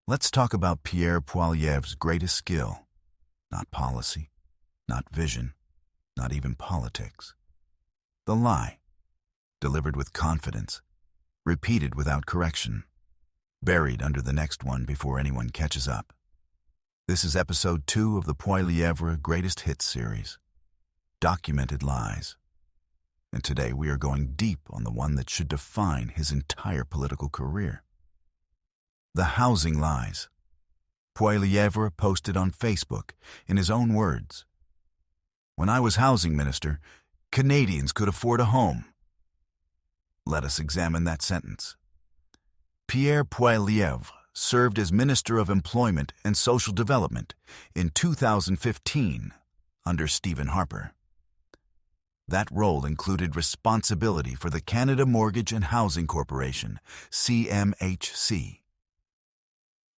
Let's talk about Pierre PoiLIEvre's greatest skill. Not policy, not vision, not even politics. The lie, delivered with confidence, repeated without correction, buried under the next one before anyone catches up. This is episode 2 of the PoiLIEvre Greatest Hits series, Documented Lies. And today we are going deep on the one that should define his entire political career. The housing lies. PoiLIEvre posted on Facebook, in his own words, "When I was housing minister, Canadians could afford a home." Let us examine that sentence. Pierre PoiLIEvre served as Minister of Employment and Social Development in 2015 under Stephen Harper. That role included responsibility for the Canada Mortgage and Housing Corporation, CMHC.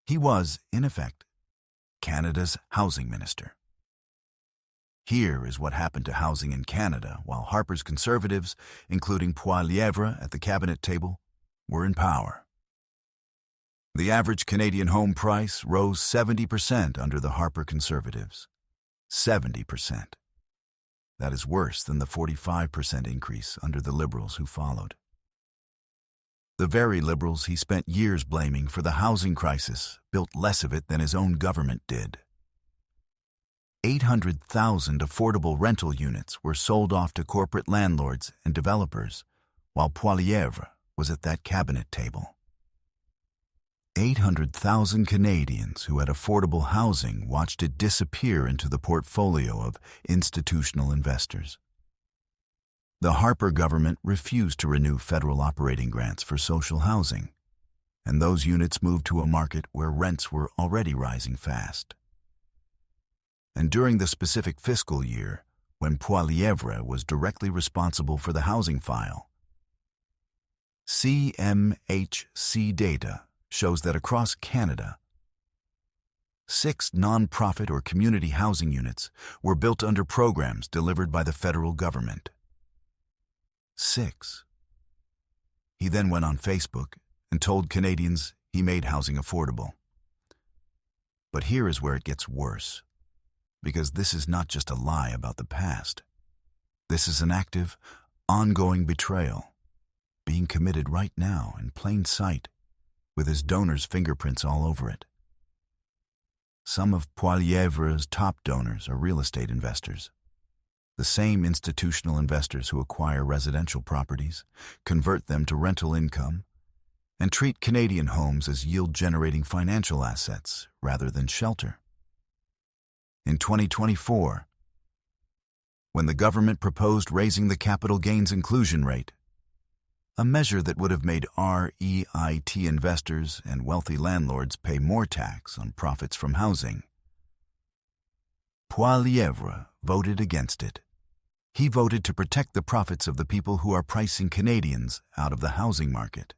He was, in effect, Canada's housing minister. Here is what happened to housing in Canada while Harper's Conservatives, including PoiLIEvre at the cabinet table, were in power. The average Canadian home price rose 70% under the Harper Conservatives. 70%. That is worse than the 45% increase under the Liberals who followed. The very Liberals he spent years blaming for the housing crisis built less of it than his own government did. 800,000 affordable rental units were sold off to corporate landlords and developers, while PoiLIEvre was at that cabinet table. 800,000 Canadians who had affordable housing watched it disappear into the portfolio of institutional investors. The Harper government refused to renew federal operating grants for social housing, and those units moved to a market where rents were already rising fast. And during the specific fiscal year, when PoiLIEvre was directly responsible for the housing file, CMHC data shows that across Canada, 6 non-profit or community housing units were built under programs delivered by the federal government. 6. He then went on Facebook and told Canadians he made housing affordable. But here is where it gets worse, because this is not just a lie about the past. This is an active, ongoing betrayal, being committed right now in plain sight, with his donors' fingerprints all over it. Some of PoiLIEvre's top donors are real estate investors. The same institutional investors who acquire residential properties, convert them to rental income, and treat Canadian homes as yield-generating financial assets rather than shelter. In 2024, when the government proposed raising the capital gains inclusion rate, a measure that would have made REIT investors and wealthy landlords pay more tax on profits from housing, PoiLIEvre voted against it. He voted to protect the profits of the people who are pricing Canadians out of the housing market.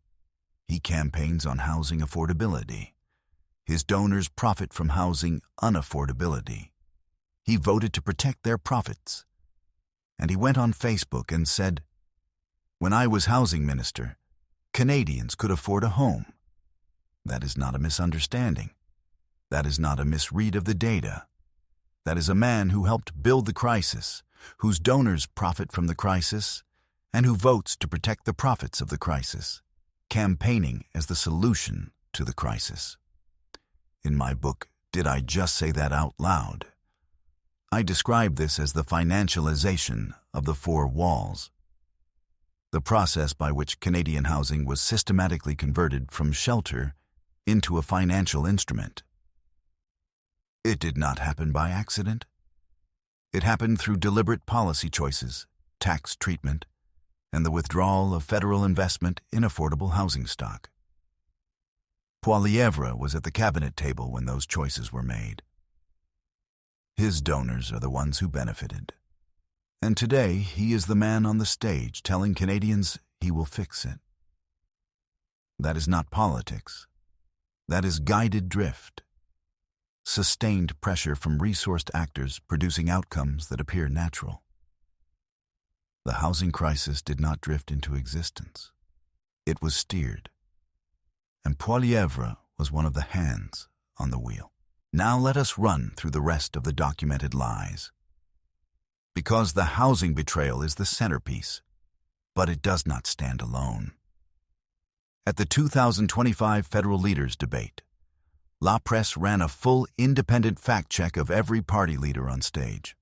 He campaigns on housing affordability. His donors profit from housing unaffordability. He voted to protect their profits. And he went on Facebook and said, "When I was housing minister, Canadians could afford a home." That is not a misunderstanding. That is not a misread of the data. That is a man who helped build the crisis, whose donors profit from the crisis, and who votes to protect the profits of the crisis, campaigning as the solution to the crisis. In my book, Did I Just Say That Out Loud?, I describe this as the financialization of the 4 walls, the process by which Canadian housing was systematically converted from shelter into a financial instrument. It did not happen by accident. It happened through deliberate policy choices, tax treatment, and the withdrawal of federal investment in affordable housing stock. PoiLIEvre was at the cabinet table when those choices were made. His donors are the ones who benefited. And today, he is the man on the stage telling Canadians he will fix it. That is not politics. That is guided drift. Sustained pressure from resourced actors producing outcomes that appear natural. The housing crisis did not drift into existence. It was steered. And PoiLIEvre was one of the hands on the wheel. Now let us run through the rest of the documented lies. Because the housing betrayal is the centerpiece, but it does not stand alone. At the 2025 Federal Leaders Debate, La Presse ran a full independent fact check of every party leader on stage.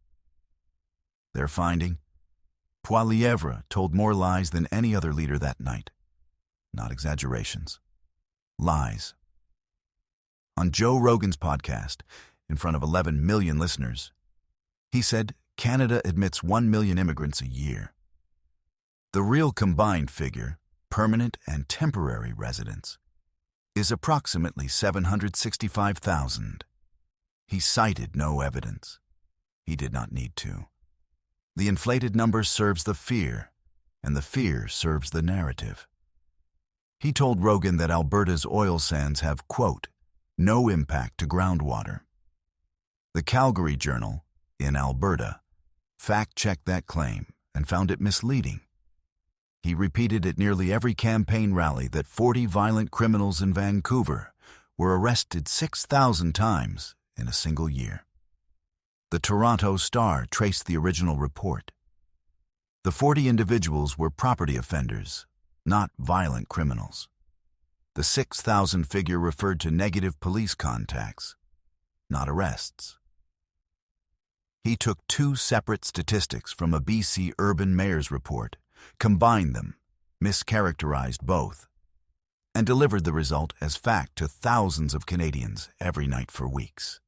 Their finding? PoiLIEvre told more lies than any other leader that night. Not exaggerations. Lies. On Joe Rogan's podcast, in front of 11 million listeners, he said Canada admits 1 million immigrants a year. The real combined figure, permanent and temporary residents, is approximately 765,000. He cited no evidence. He did not need to. The inflated number serves the fear, and the fear serves the narrative. He told Rogan that Alberta's oil sands have, quote, no impact to groundwater. The Calgary Journal, in Alberta, fact-checked that claim and found it misleading. He repeated at nearly every campaign rally that 40 violent criminals in Vancouver were arrested 6,000 times in a single year. The Toronto Star traced the original report. The 40 individuals were property offenders, not violent criminals. The 6,000 figure referred to negative police contacts, not arrests. He took two separate statistics from a BC urban mayor's report, combined them, mischaracterized both, and delivered the result as fact to thousands of Canadians every night for weeks.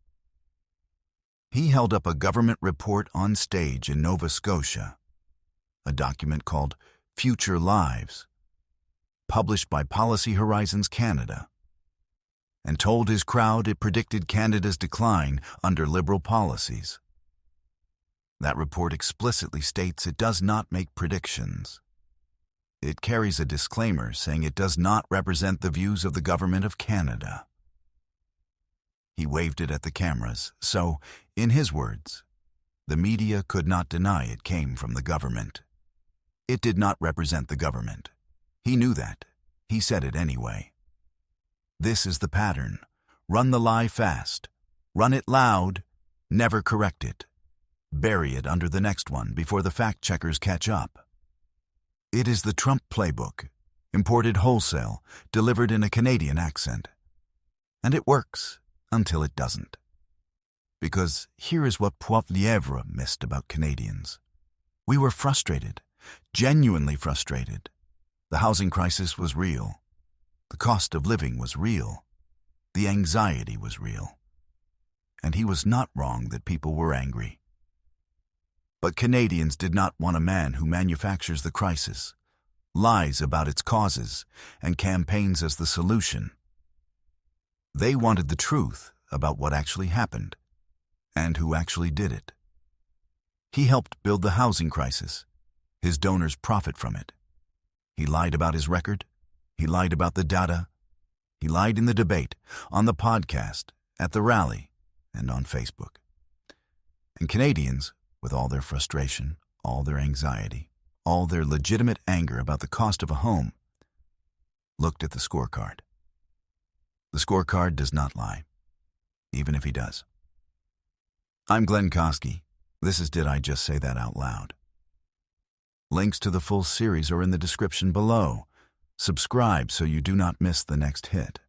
He held up a government report on stage in Nova Scotia, a document called Future Lives, published by Policy Horizons Canada, and told his crowd it predicted Canada's decline under Liberal policies. That report explicitly states it does not make predictions. It carries a disclaimer saying it does not represent the views of the Government of Canada. He waved it at the cameras, so, in his words, the media could not deny it came from the government. It did not represent the government. He knew that. He said it anyway. This is the pattern. Run the lie fast. Run it loud. Never correct it. Bury it under the next one before the fact-checkers catch up. It is the Trump playbook, imported wholesale, delivered in a Canadian accent. And it works until it doesn't. Because here is what PoiLIEvre missed about Canadians. We were frustrated, genuinely frustrated. The housing crisis was real. The cost of living was real. The anxiety was real. And he was not wrong that people were angry. But Canadians did not want a man who manufactures the crisis, lies about its causes, and campaigns as the solution. They wanted the truth about what actually happened, and who actually did it. He helped build the housing crisis. His donors profit from it. He lied about his record. He lied about the data. He lied in the debate, on the podcast, at the rally, and on Facebook. And Canadians, with all their frustration, all their anxiety, all their legitimate anger about the cost of a home, looked at the scorecard. The scorecard does not lie, even if he does. I'm Glenn Koski. This is Did I Just Say That Out Loud? Links to the full series are in the description below. Subscribe so you do not miss the next hit.